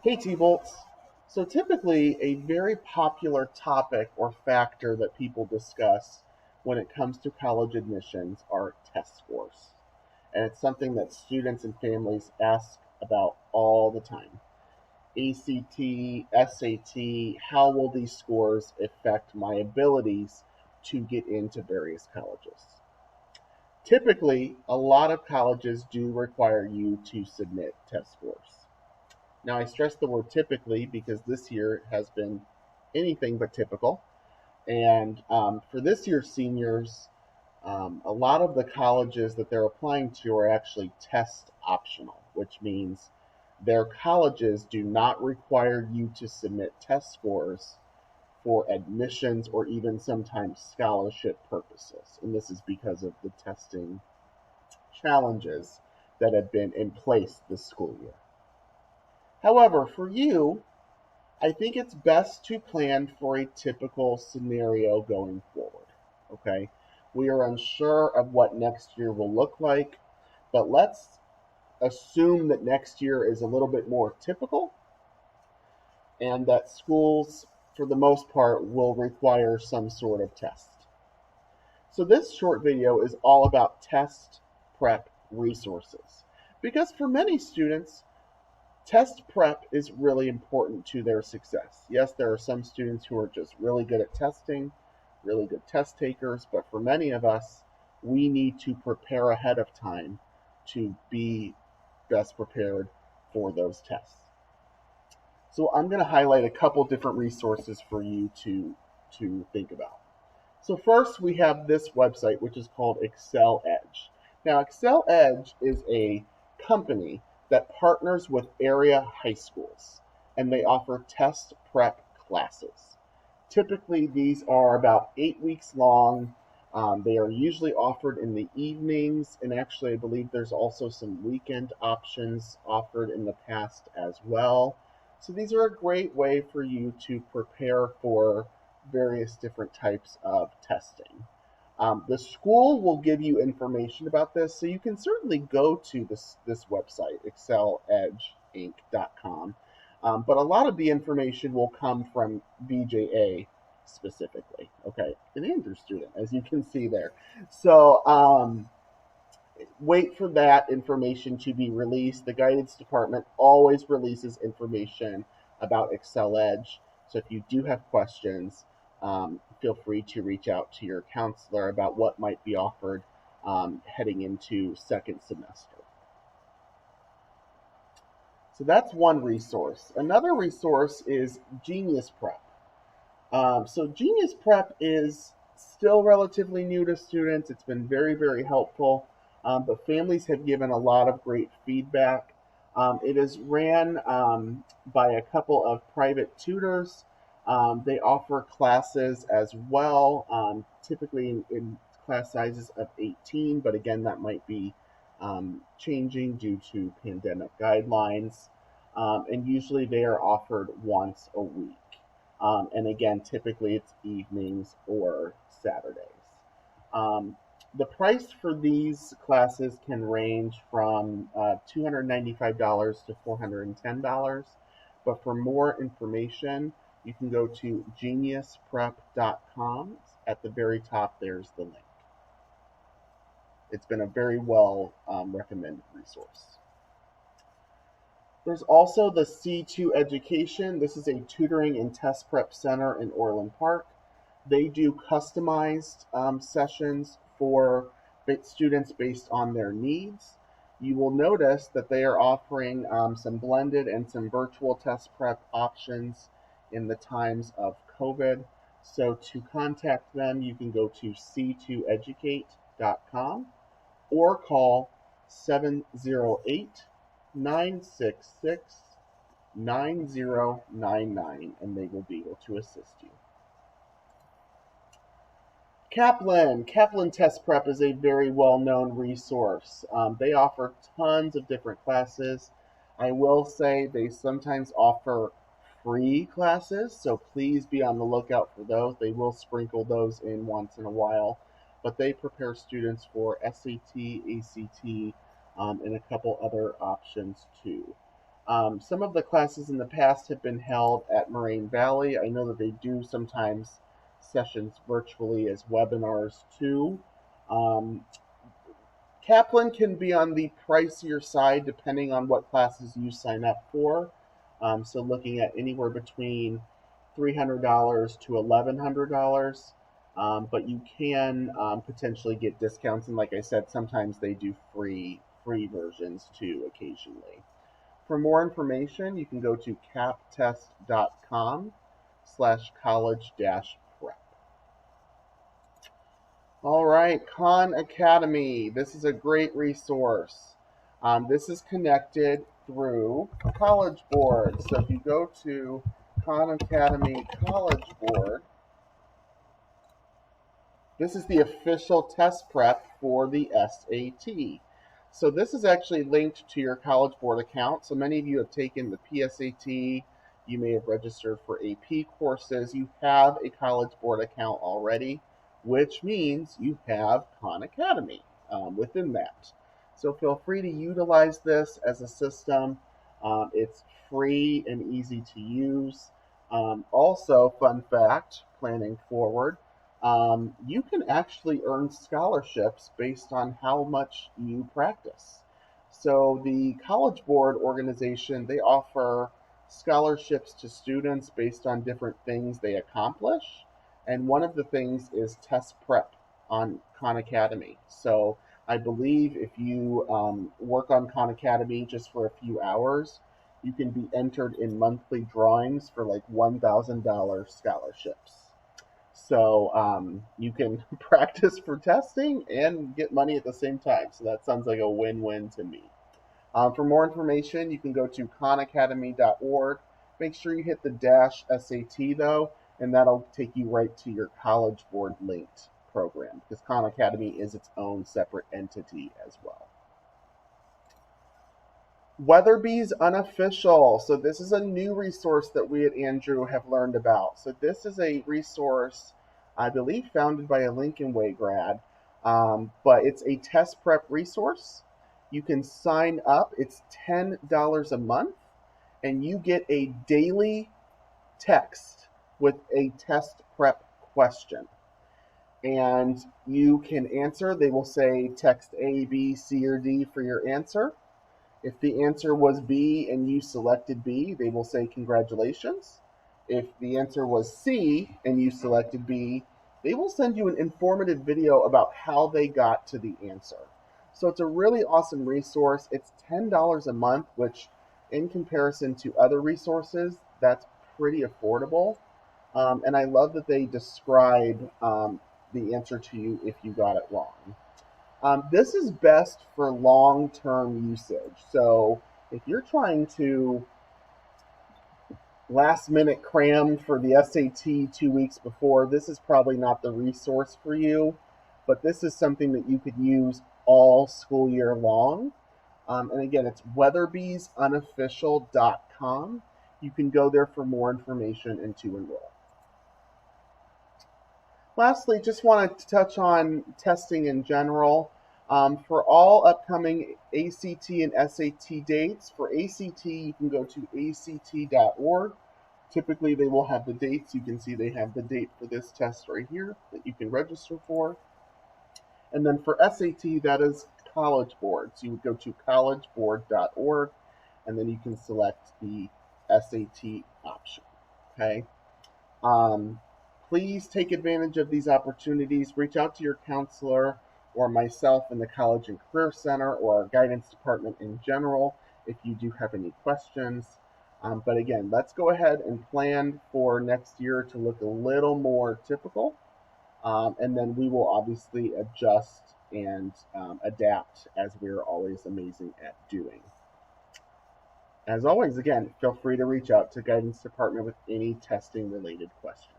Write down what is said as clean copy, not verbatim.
Hey T-Bolts. So typically a very popular topic or factor that people discuss when it comes to college admissions are test scores. And it's something that students and families ask about all the time. ACT, SAT, how will these scores affect my abilities to get into various colleges? Typically, a lot of colleges do require you to submit test scores. Now, I stress the word typically because this year has been anything but typical. And for this year's seniors, a lot of the colleges that they're applying to are actually test optional, which means their colleges do not require you to submit test scores for admissions or even sometimes scholarship purposes. And this is because of the testing challenges that have been in place this school year. However, for you, I think it's best to plan for a typical scenario going forward. Okay? We are unsure of what next year will look like, but let's assume that next year is a little bit more typical and that schools, for the most part, will require some sort of test. So, this short video is all about test prep resources because for many students, test prep is really important to their success. Yes, there are some students who are just really good at testing, really good test takers, but for many of us, we need to prepare ahead of time to be best prepared for those tests. So I'm going to highlight a couple different resources for you to think about. So first we have this website which is called Excel Edge. Now Excel Edge is a company that partners with area high schools and they offer test prep classes. Typically these are about 8 weeks long. They are usually offered in the evenings, and actually I believe there's also some weekend options offered in the past as well. So these are a great way for you to prepare for various different types of testing. The school will give you information about this, so you can certainly go to this website, exceledgeinc.com. But a lot of the information will come from VJA specifically. Okay, an Andrew student, as you can see there. So wait for that information to be released. The guidance department always releases information about Excel Edge. So if you do have questions, feel free to reach out to your counselor about what might be offered heading into second semester. So that's one resource. Another resource is Genius Prep. So Genius Prep is still relatively new to students. It's been very, very helpful, but families have given a lot of great feedback. It is ran by a couple of private tutors. They offer classes as well, typically in class sizes of 18, but again, that might be changing due to pandemic guidelines. And usually they are offered once a week. And again, typically it's evenings or Saturdays. Um, the price for these classes can range from $295 to $410. But for more information, you can go to geniusprep.com. At the very top, there's the link. It's been a very well recommended resource. There's also the C2 Education. This is a tutoring and test prep center in Orland Park. They do customized sessions for students based on their needs. You will notice that they are offering some blended and some virtual test prep options in the times of COVID. So to contact them, you can go to c2educate.com or call 708 966 9099 and they will be able to assist you. Kaplan Test Prep is a very well known resource. They offer tons of different classes. I will say they sometimes offer free classes, so please be on the lookout for those. They will sprinkle those in once in a while, but they prepare students for SAT, ACT, and a couple other options too. Some of the classes in the past have been held at Moraine Valley. I know that they do sometimes sessions virtually as webinars too. Um, Kaplan can be on the pricier side depending on what classes you sign up for. So looking at anywhere between $300 to $1,100. But you can potentially get discounts, and like I said, sometimes they do free versions too occasionally. For more information, you can go to captest.com/college-prep. All right, Khan Academy. This is a great resource. This is connected through College Board. So if you go to Khan Academy College Board, this is the official test prep for the SAT. So this is actually linked to your College Board account. So many of you have taken the PSAT. You may have registered for AP courses. You have a College Board account already, which means you have Khan Academy within that. So feel free to utilize this as a system. It's free and easy to use. Also, fun fact, planning forward, you can actually earn scholarships based on how much you practice. So the College Board organization, they offer scholarships to students based on different things they accomplish. And one of the things is test prep on Khan Academy. So I believe if you work on Khan Academy just for a few hours, you can be entered in monthly drawings for like $1,000 scholarships. So you can practice for testing and get money at the same time. So that sounds like a win-win to me. For more information, you can go to khanacademy.org. Make sure you hit the -SAT though, and that'll take you right to your College Board linked program because Khan Academy is its own separate entity as well. Weatherby's Unofficial. So this is a new resource that we at Andrew have learned about. So this is a resource, I believe, founded by a Lincoln Way grad, but it's a test prep resource. You can sign up. It's $10 a month, and you get a daily text with a test prep question. And you can answer. They will say text A, B, C, or D for your answer. If the answer was B and you selected B, they will say congratulations. If the answer was C and you selected B, they will send you an informative video about how they got to the answer. So it's a really awesome resource. It's $10 a month, which in comparison to other resources, that's pretty affordable. And I love that they describe the answer to you if you got it wrong. This is best for long-term usage. So if you're trying to last-minute cram for the SAT 2 weeks before, this is probably not the resource for you, but this is something that you could use all school year long. And again, it's weatherbysunofficial.com. You can go there for more information and to enroll. Lastly, just wanted to touch on testing in general. For all upcoming ACT and SAT dates, for ACT, you can go to act.org. Typically, they will have the dates. You can see they have the date for this test right here that you can register for. And then for SAT, that is College Board. So you would go to collegeboard.org, and then you can select the SAT option. Okay. Please take advantage of these opportunities. Reach out to your counselor or myself in the College and Career Center or our guidance department in general if you do have any questions. But again, let's go ahead and plan for next year to look a little more typical. And then we will obviously adjust and adapt as we're always amazing at doing. As always, again, feel free to reach out to guidance department with any testing related questions.